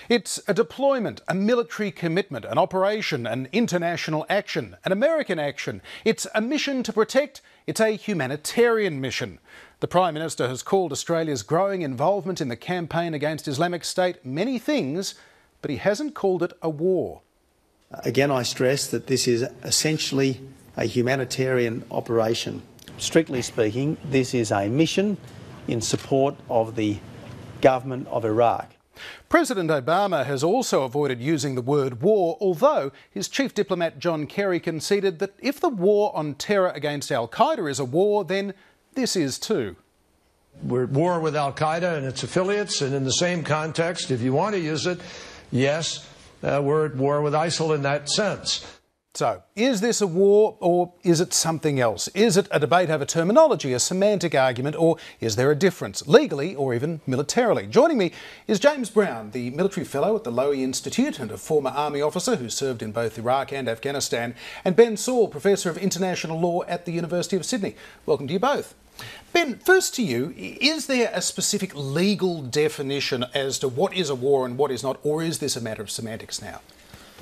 It's a deployment, a military commitment, an operation, an international action, an American action. It's a mission to protect. It's a humanitarian mission. The Prime Minister has called Australia's growing involvement in the campaign against Islamic State many things, but he hasn't called it a war. Again, I stress that this is essentially a humanitarian operation. Strictly speaking, this is a mission in support of the government of Iraq. President Obama has also avoided using the word war, although his chief diplomat John Kerry conceded that if the war on terror against Al-Qaeda is a war, then this is too. We're at war with Al-Qaeda and its affiliates, and in the same context, if you want to use it, yes, we're at war with ISIL in that sense. So, is this a war or is it something else? Is it a debate over terminology, a semantic argument, or is there a difference, legally or even militarily? Joining me is James Brown, the military fellow at the Lowy Institute and a former army officer who served in both Iraq and Afghanistan, and Ben Saul, Professor of International Law at the University of Sydney. Welcome to you both. Ben, first to you, is there a specific legal definition as to what is a war and what is not, or is this a matter of semantics now?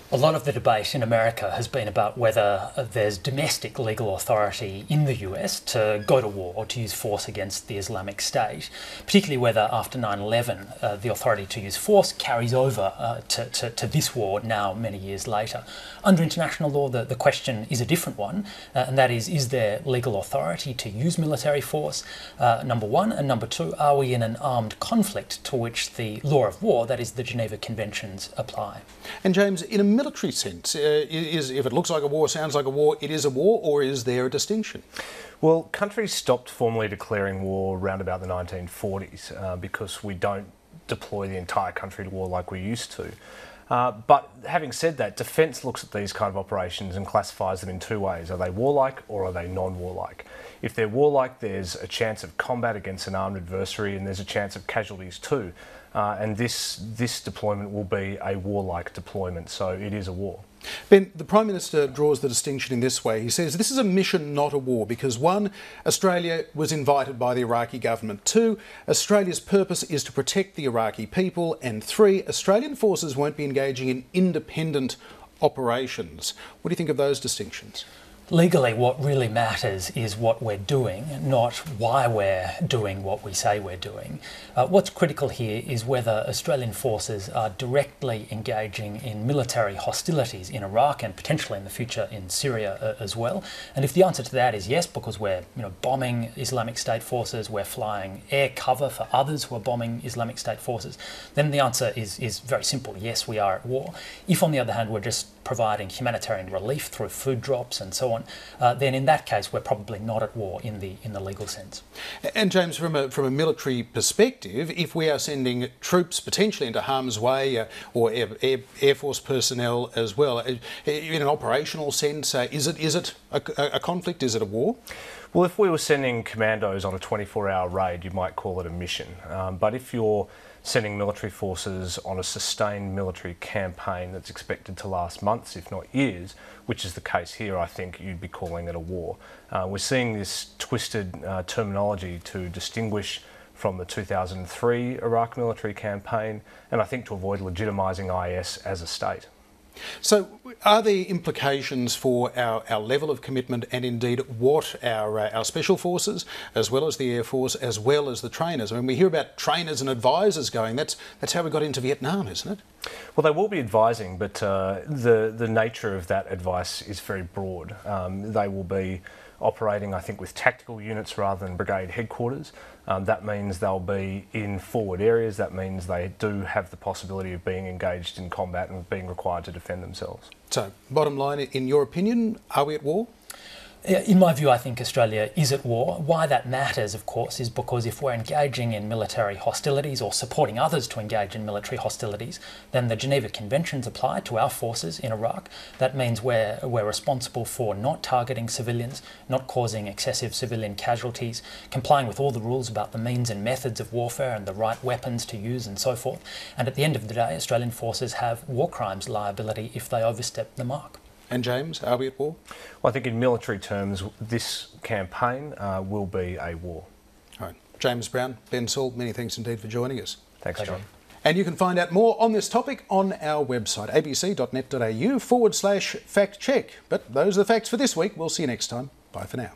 A lot of the debate in America has been about whether there's domestic legal authority in the US to go to war or to use force against the Islamic State, particularly whether after 9/11 the authority to use force carries over to this war now many years later. Under international law, the question is a different one, and that is there legal authority to use military force, number one, and number two, are we in an armed conflict to which the law of war, that is the Geneva Conventions, apply? And James, in a military sense, if it looks like a war, sounds like a war, it is a war, or is there a distinction? Well, countries stopped formally declaring war around about the 1940s because we don't deploy the entire country to war like we used to. But having said that, defence looks at these kind of operations and classifies them in two ways. Are they warlike or are they non-warlike? If they're warlike, there's a chance of combat against an armed adversary and there's a chance of casualties too. And this deployment will be a warlike deployment, so it is a war. Ben, the Prime Minister draws the distinction in this way. He says this is a mission, not a war, because one, Australia was invited by the Iraqi government. Two, Australia's purpose is to protect the Iraqi people. And three, Australian forces won't be engaging in independent operations. What do you think of those distinctions? Legally, what really matters is what we're doing, not why we're doing what we say we're doing. What's critical here is whether Australian forces are directly engaging in military hostilities in Iraq and potentially in the future in Syria as well. And if the answer to that is yes, because we're bombing Islamic State forces, we're flying air cover for others who are bombing Islamic State forces, then the answer is very simple. Yes, we are at war. If, on the other hand, we're just providing humanitarian relief through food drops and so on, then in that case we're probably not at war in the legal sense. And James, from a military perspective, if we are sending troops potentially into harm's way or Air Force personnel as well, in an operational sense, is it a conflict? Is it a war? Well, if we were sending commandos on a 24-hour raid, you might call it a mission. But if you're sending military forces on a sustained military campaign that's expected to last months, if not years, which is the case here, I think you'd be calling it a war. We're seeing this twisted terminology to distinguish from the 2003 Iraq military campaign, and I think to avoid legitimising IS as a state. So are there implications for our level of commitment and indeed what our special forces, as well as the Air Force, as well as the trainers? I mean, we hear about trainers and advisors going. That's how we got into Vietnam, isn't it? Well, they will be advising, but the nature of that advice is very broad. They will be operating, I think, with tactical units rather than brigade headquarters. That means they'll be in forward areas. That means they do have the possibility of being engaged in combat and being required to defend themselves. So, bottom line, in your opinion, are we at war? In my view, I think Australia is at war. Why that matters, of course, is because if we're engaging in military hostilities or supporting others to engage in military hostilities, then the Geneva Conventions apply to our forces in Iraq. That means we're responsible for not targeting civilians, not causing excessive civilian casualties, complying with all the rules about the means and methods of warfare and the right weapons to use and so forth. And at the end of the day, Australian forces have war crimes liability if they overstep the mark. And James, are we at war? Well, I think in military terms, this campaign will be a war. All right. James Brown, Ben Saul, many thanks indeed for joining us. Thanks, John. And you can find out more on this topic on our website, abc.net.au/fact check. But those are the facts for this week. We'll see you next time. Bye for now.